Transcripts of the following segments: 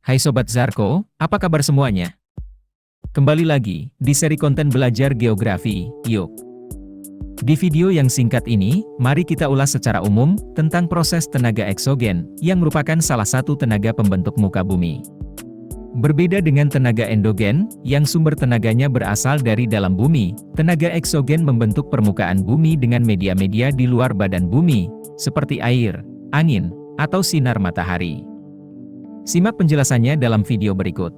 Hai Sobat Zarko, apa kabar semuanya? Kembali lagi, di seri konten belajar geografi, yuk! Di video yang singkat ini, mari kita ulas secara umum, tentang proses tenaga eksogen, yang merupakan salah satu tenaga pembentuk muka bumi. Berbeda dengan tenaga endogen, yang sumber tenaganya berasal dari dalam bumi, tenaga eksogen membentuk permukaan bumi dengan media-media di luar badan bumi, seperti air, angin, atau sinar matahari. Simak penjelasannya dalam video berikut.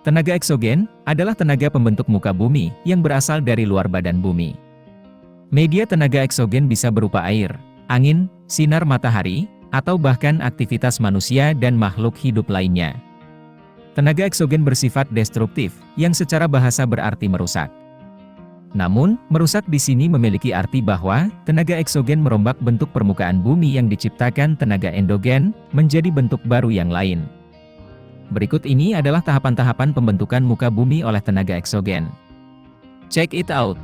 Tenaga eksogen adalah tenaga pembentuk muka bumi yang berasal dari luar badan bumi. Media tenaga eksogen bisa berupa air, angin, sinar matahari, atau bahkan aktivitas manusia dan makhluk hidup lainnya. Tenaga eksogen bersifat destruktif, yang secara bahasa berarti merusak. Namun, merusak di sini memiliki arti bahwa tenaga eksogen merombak bentuk permukaan bumi yang diciptakan tenaga endogen menjadi bentuk baru yang lain. Berikut ini adalah tahapan-tahapan pembentukan muka bumi oleh tenaga eksogen. Check it out!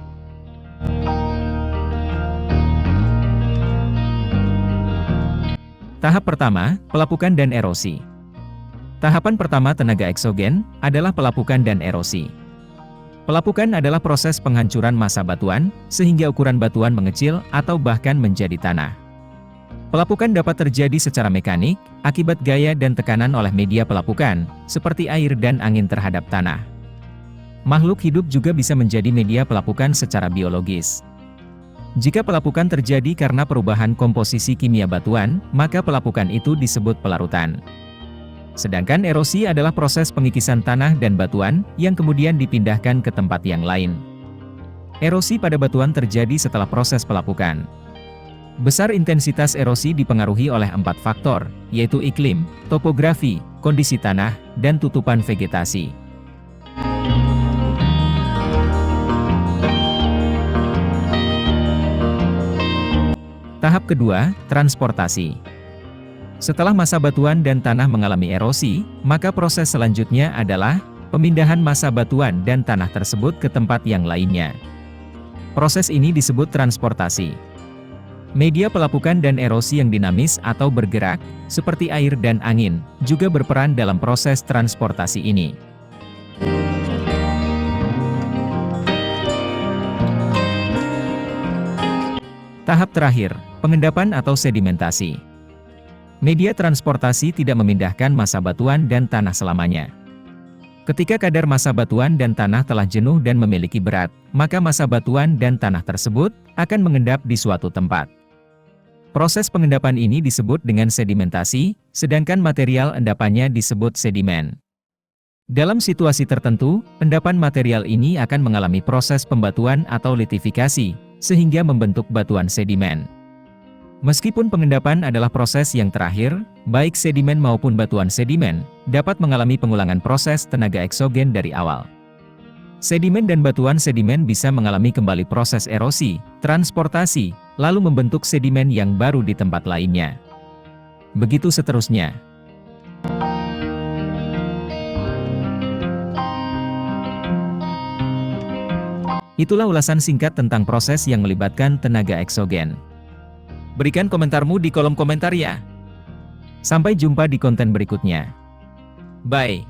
Tahap pertama, pelapukan dan erosi. Tahapan pertama tenaga eksogen adalah pelapukan dan erosi. Pelapukan adalah proses penghancuran massa batuan, sehingga ukuran batuan mengecil atau bahkan menjadi tanah. Pelapukan dapat terjadi secara mekanik, akibat gaya dan tekanan oleh media pelapukan, seperti air dan angin terhadap tanah. Makhluk hidup juga bisa menjadi media pelapukan secara biologis. Jika pelapukan terjadi karena perubahan komposisi kimia batuan, maka pelapukan itu disebut pelarutan. Sedangkan erosi adalah proses pengikisan tanah dan batuan, yang kemudian dipindahkan ke tempat yang lain. Erosi pada batuan terjadi setelah proses pelapukan. Besar intensitas erosi dipengaruhi oleh 4 faktor, yaitu iklim, topografi, kondisi tanah, dan tutupan vegetasi. Tahap kedua, transportasi. Setelah massa batuan dan tanah mengalami erosi, maka proses selanjutnya adalah pemindahan massa batuan dan tanah tersebut ke tempat yang lainnya. Proses ini disebut transportasi. Media pelapukan dan erosi yang dinamis atau bergerak, seperti air dan angin, juga berperan dalam proses transportasi ini. Tahap terakhir, pengendapan atau sedimentasi. Media transportasi tidak memindahkan massa batuan dan tanah selamanya. Ketika kadar massa batuan dan tanah telah jenuh dan memiliki berat, maka massa batuan dan tanah tersebut akan mengendap di suatu tempat. Proses pengendapan ini disebut dengan sedimentasi, sedangkan material endapannya disebut sedimen. Dalam situasi tertentu, endapan material ini akan mengalami proses pembatuan atau litifikasi, sehingga membentuk batuan sedimen. Meskipun pengendapan adalah proses yang terakhir, baik sedimen maupun batuan sedimen dapat mengalami pengulangan proses tenaga eksogen dari awal. Sedimen dan batuan sedimen bisa mengalami kembali proses erosi, transportasi, lalu membentuk sedimen yang baru di tempat lainnya. Begitu seterusnya. Itulah ulasan singkat tentang proses yang melibatkan tenaga eksogen. Berikan komentarmu di kolom komentar ya. Sampai jumpa di konten berikutnya. Bye.